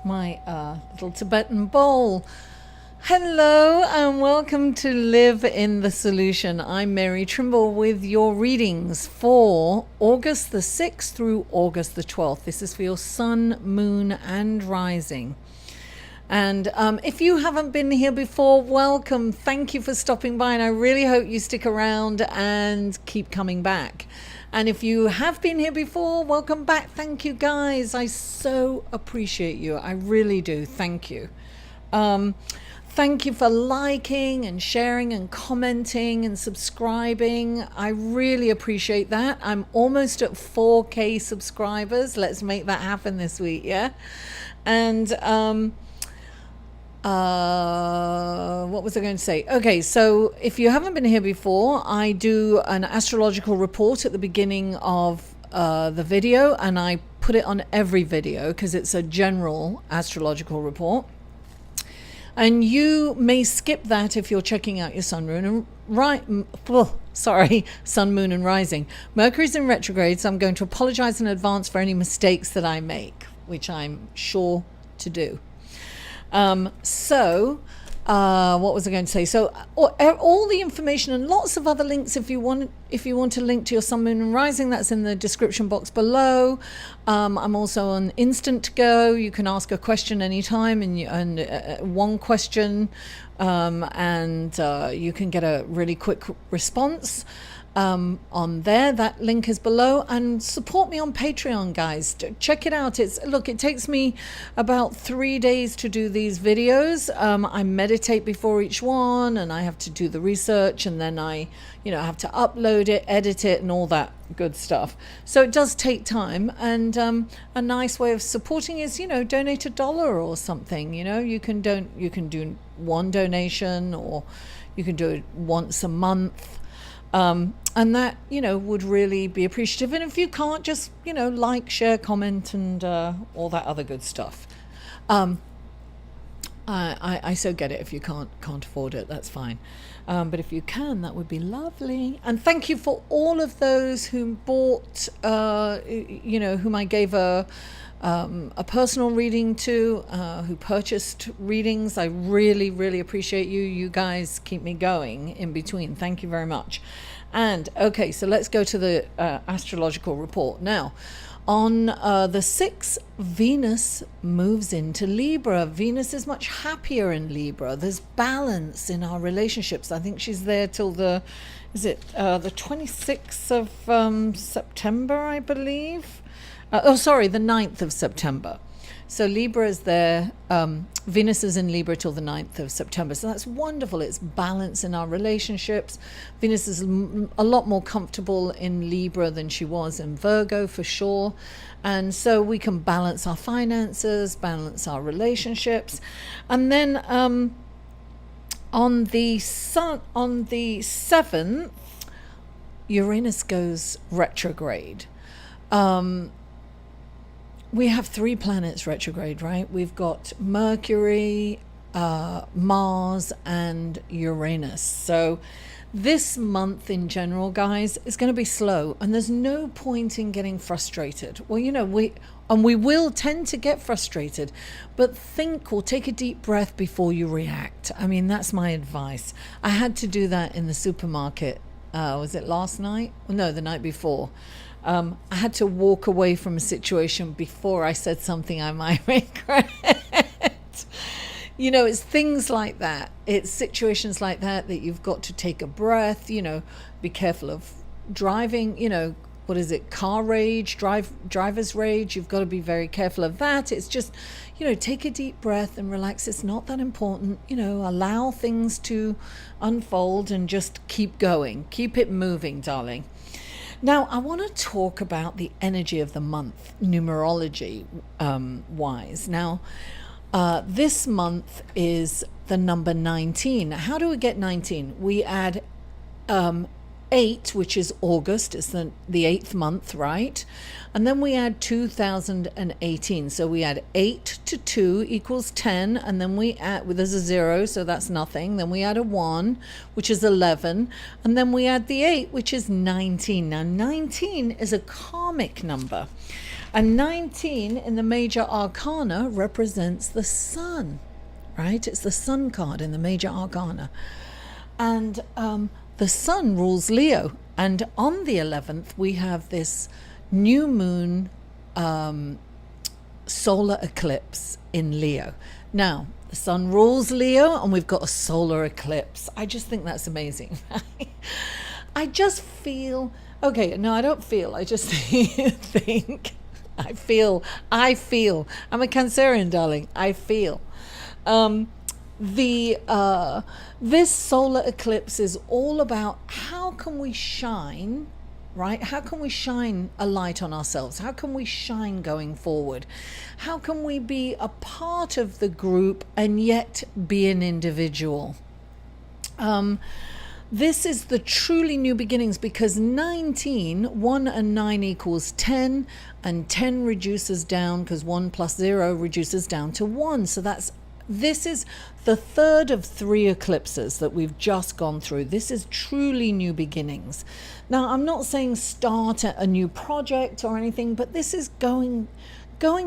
My little Tibetan bowl. Hello and welcome to Live in the Solution. I'm Mary Trimble with your readings for August the 6th through August the 12th. This is for your sun, moon and rising. And if you haven't been here before, welcome. Thank you for stopping by, and I really hope you stick around and keep coming back. And if you have been here before, welcome back. Thank you, guys. I so appreciate you. I really do. Thank you. Thank you for liking and sharing and commenting and subscribing. I really appreciate that. I'm almost at 4K subscribers. Let's make that happen this week, yeah? And what was I going to say? Okay, so if you haven't been here before, I do an astrological report at the beginning of the video, and I put it on every video because it's a general astrological report. And you may skip that if you're checking out your sun, moon, and sun, moon, and rising. Mercury's in retrograde, so I'm going to apologize in advance for any mistakes that I make, which I'm sure to do. What was I going to say? So all the information and lots of other links, if you want to link to your sun, moon and rising, that's in the description box below. I'm also on Instant Go. You can ask a question anytime, and one question, and you can get a really quick response. On there, that link is below, and support me on Patreon, guys. Check it out. It takes me about 3 days to do these videos. I meditate before each one, and I have to do the research, and then I have to upload it, edit it, and all that good stuff. So it does take time, and a nice way of supporting is donate $1 or something. You can do one donation, or you can do it once a month. And that, would really be appreciative. And if you can't, just, like, share, comment, and all that other good stuff. I so get it. If you can't afford it, that's fine. But if you can, that would be lovely. And thank you for all of those who bought, whom I gave a personal reading to, who purchased readings. I really, really appreciate you. You guys keep me going in between. Thank you very much. And okay, so let's go to the astrological report now. On the 6th, Venus moves into Libra. Venus is much happier in Libra. There's balance in our relationships. I think she's there till the 26th of September, I believe. The 9th of September. So Libra is there. Venus is in Libra till the 9th of September. So that's wonderful. It's balance in our relationships. Venus is a lot more comfortable in Libra than she was in Virgo, for sure. And so we can balance our finances, balance our relationships. And then on the 7th, Uranus goes retrograde. We have 3 planets retrograde, right? We've got Mercury, Mars, and Uranus. So this month in general, guys, is going to be slow, and there's no point in getting frustrated. Well, we will tend to get frustrated, but think or take a deep breath before you react. I mean, that's my advice. I had to do that in the supermarket. Was it last night? No, the night before. I had to walk away from a situation before I said something I might regret. It's things like that. It's situations like that you've got to take a breath, be careful of driving, what is it? Car rage, driver's rage. You've got to be very careful of that. It's just, take a deep breath and relax. It's not that important, allow things to unfold and just keep going. Keep it moving, darling. Now, I want to talk about the energy of the month, numerology wise. Now, this month is the number 19. How do we get 19? We add 8, which is August, it's the 8th month, right? And then we add 2018. So we add 8 to 2 equals 10, and then we add, well, there's a 0, so that's nothing. Then we add a 1, which is 11, and then we add the 8, which is 19. Now 19 is a karmic number, and 19 in the major arcana represents the sun, right? It's the sun card in the major arcana. And the sun rules Leo, and on the 11th we have this new moon solar eclipse in Leo. Now the sun rules Leo and we've got a solar eclipse. I just think that's amazing. I just feel, okay, no, I don't feel, I just think, I feel, I'm a Cancerian, darling, I feel. This solar eclipse is all about how can we shine, right? How can we shine a light on ourselves? How can we shine going forward? How can we be a part of the group and yet be an individual? This is the truly new beginnings, because 19, 1 and 9 equals 10, and 10 reduces down because 1 plus 0 reduces down to 1. So this is the third of 3 eclipses that we've just gone through. This is truly new beginnings. Now, I'm not saying start a new project or anything, but this is going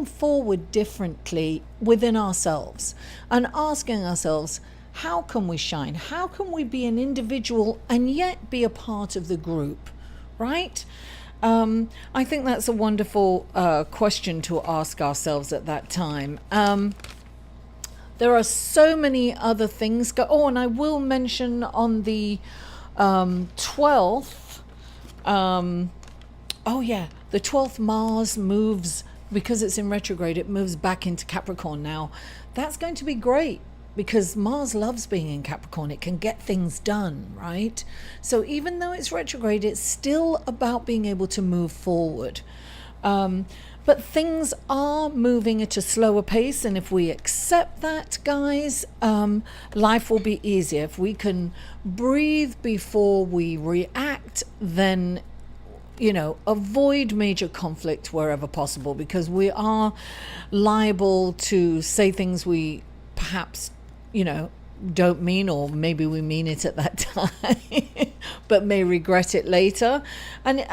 forward differently within ourselves and asking ourselves, how can we shine? How can we be an individual and yet be a part of the group, right? I think that's a wonderful question to ask ourselves at that time. There are so many other things and I will mention on the 12th, the 12th Mars moves, because it's in retrograde, it moves back into Capricorn now. That's going to be great because Mars loves being in Capricorn. It can get things done, right? So even though it's retrograde, it's still about being able to move forward. But things are moving at a slower pace, and if we accept that, guys, life will be easier. If we can breathe before we react, then, avoid major conflict wherever possible, because we are liable to say things we perhaps, don't mean, or maybe we mean it at that time but may regret it later. And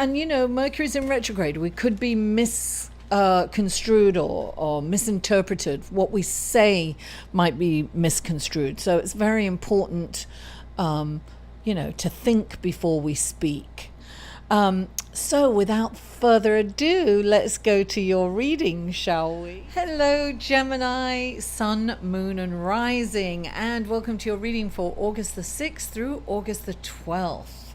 Mercury's in retrograde. We could be misconstrued or misinterpreted. What we say might be misconstrued. So it's very important to think before we speak. So without further ado, let's go to your reading, shall we? Hello, Gemini, Sun, Moon, and Rising, and welcome to your reading for August the 6th through August the 12th.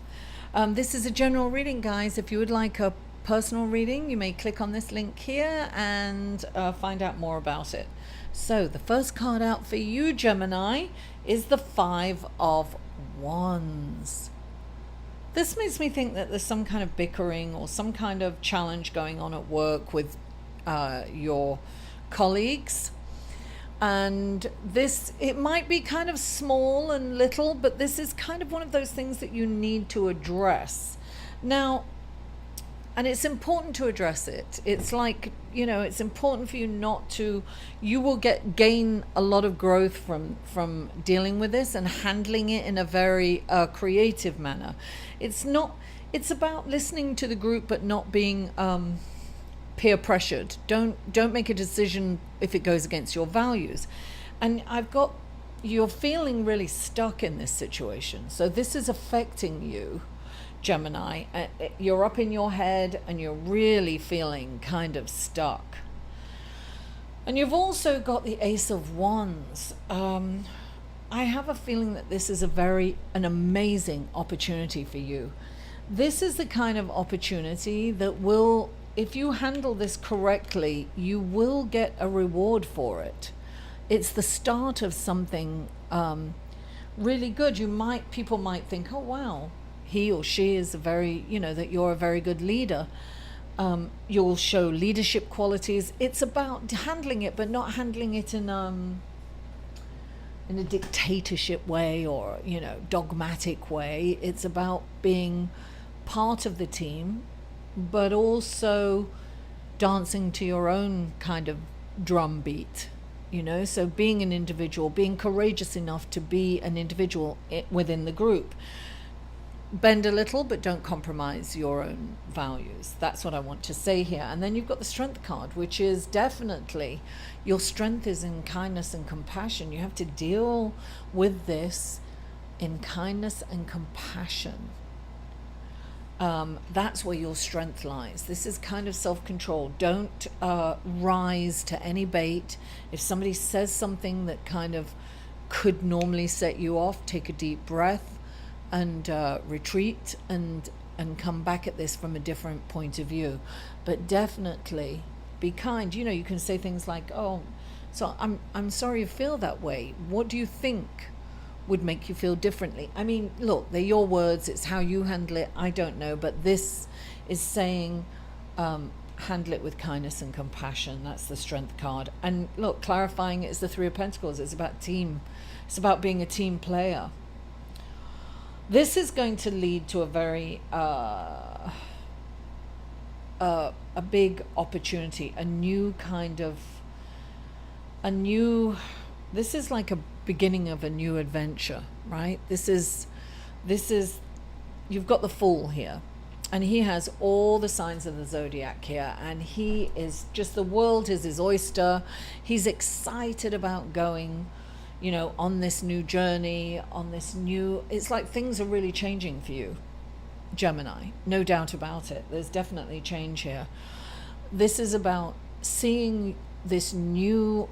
This is a general reading, guys. If you would like a personal reading, you may click on this link here and find out more about it. So the first card out for you, Gemini, is the 5 of Wands. This makes me think that there's some kind of bickering or some kind of challenge going on at work with your colleagues. And it might be kind of small and little, but this is kind of one of those things that you need to address. Now, and it's important to address it. It's like, it's important for you not to, you will gain a lot of growth from dealing with this and handling it in a very creative manner. It's about listening to the group, but not being peer pressured. Don't make a decision if it goes against your values. And you're feeling really stuck in this situation. So this is affecting you, Gemini. You're up in your head and you're really feeling kind of stuck. And you've also got the Ace of Wands. I have a feeling that this is an amazing opportunity for you. This is the kind of opportunity that will, if you handle this correctly, you will get a reward for it. It's the start of something really good. People might think, oh wow, he or she is that you're a very good leader. You'll show leadership qualities. It's about handling it, but not handling it in a dictatorship way or, dogmatic way. It's about being part of the team, but also dancing to your own kind of drum beat, so being an individual, being courageous enough to be an individual within the group. Bend a little, but don't compromise your own values. That's what I want to say here. And then you've got the strength card, which is definitely your strength is in kindness and compassion. You have to deal with this in kindness and compassion. That's where your strength lies. This is kind of self-control. Don't rise to any bait. If somebody says something that kind of could normally set you off, take a deep breath and retreat and come back at this from a different point of view. But definitely be kind. You can say things like, oh, so I'm sorry you feel that way. What do you think would make you feel differently? I mean, look, they're your words. It's how you handle it. I don't know. But this is saying handle it with kindness and compassion. That's the strength card. And look, clarifying it is the Three of Pentacles. It's about team. It's about being a team player. This is going to lead to a very a big opportunity, this is like a beginning of a new adventure, right? This is you've got the Fool here, and he has all the signs of the zodiac here, and he is just, the world is his oyster. He's excited about going on this new journey, it's like things are really changing for you, Gemini, no doubt about it. There's definitely change here. This is about seeing this new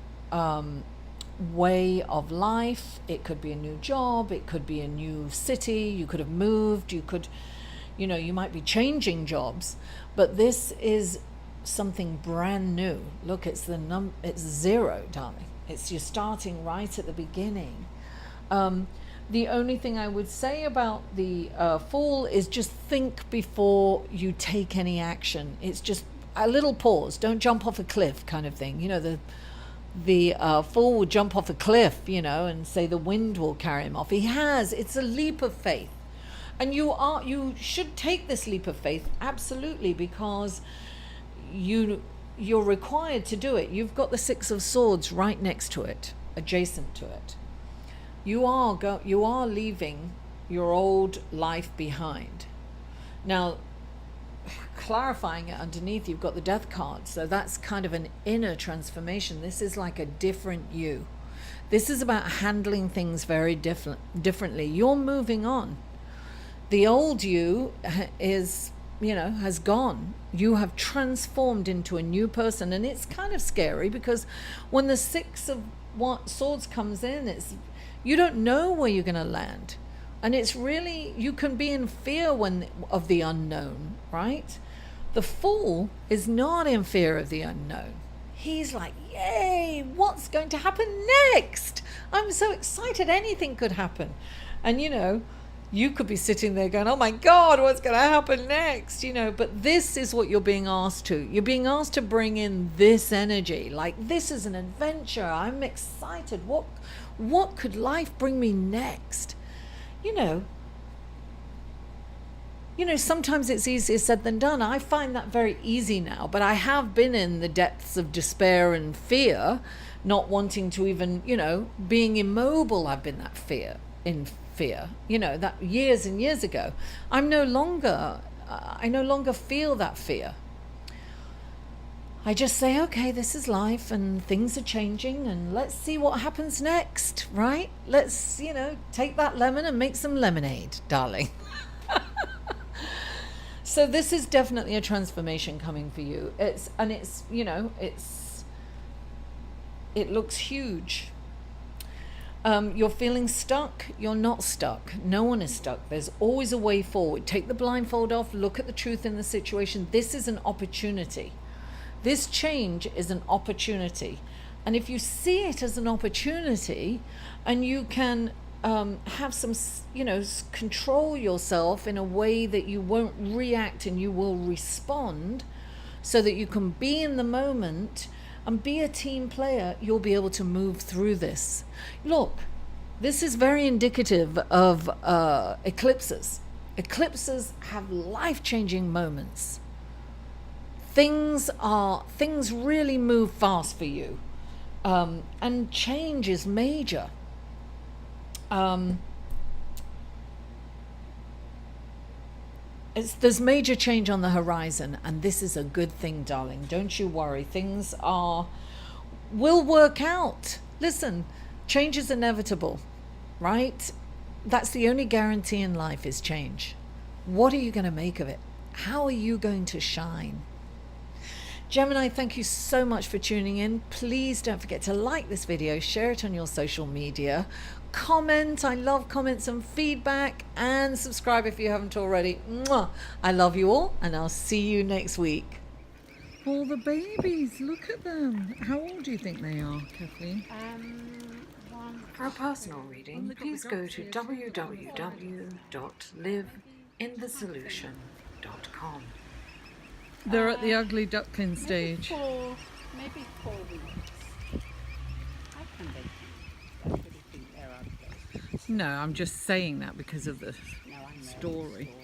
way of life. It could be a new job, it could be a new city, you could have moved, you might be changing jobs, but this is something brand new. Look, it's zero, darling. You're starting right at the beginning. The only thing I would say about the Fool is just think before you take any action. It's just a little pause. Don't jump off a cliff kind of thing. The Fool will jump off a cliff, and say the wind will carry him off. It's a leap of faith. And you should take this leap of faith, absolutely, because you're required to do it. You've got the Six of Swords right next to it, adjacent to it. You are leaving your old life behind. Now, clarifying it underneath, you've got the Death card, so that's kind of an inner transformation. This is like a different you. This is about handling things very differently. You're moving on. The old you is, has gone. You have transformed into a new person, and it's kind of scary because when the Six of Swords comes in, you don't know where you're going to land, and it's really, you can be in fear of the unknown, right? The Fool is not in fear of the unknown. He's like, yay, what's going to happen next? I'm so excited, anything could happen. And you could be sitting there going, oh my God, what's going to happen next? But this is what you're being asked to. You're being asked to bring in this energy. Like, this is an adventure. I'm excited. What could life bring me next? Sometimes it's easier said than done. I find that very easy now, but I have been in the depths of despair and fear, not wanting to even, being immobile. I've been that fear, that years and years ago. I no longer feel that fear. I just say, okay, this is life and things are changing, and let's see what happens next, right? Let's, take that lemon and make some lemonade, darling. So this is definitely a transformation coming for you. It looks huge. You're feeling stuck. You're not stuck. No one is stuck. There's always a way forward. Take the blindfold off. Look at the truth in the situation. This is an opportunity. This change is an opportunity. And if you see it as an opportunity, and you can have some, control yourself in a way that you won't react and you will respond, so that you can be in the moment and be a team player, you'll be able to move through this. Look, this is very indicative of eclipses. Eclipses have life-changing moments. Things really move fast for you, and change is major. There's major change on the horizon, and this is a good thing, darling. Don't you worry. Things will work out. Listen, change is inevitable, right? That's the only guarantee in life, is change. What are you going to make of it? How are you going to shine? Gemini, thank you so much for tuning in. Please don't forget to like this video, share it on your social media, comment. I love comments and feedback, and subscribe if you haven't already. Mwah! I love you all, and I'll see you next week. All the babies, look at them. How old do you think they are, Kathleen? For a personal reading, please go to www.liveinthesolution.com. They're at the ugly duckling stage. Maybe 4 weeks. I think they're ugly. No, I'm just saying that because of the No, I know. story.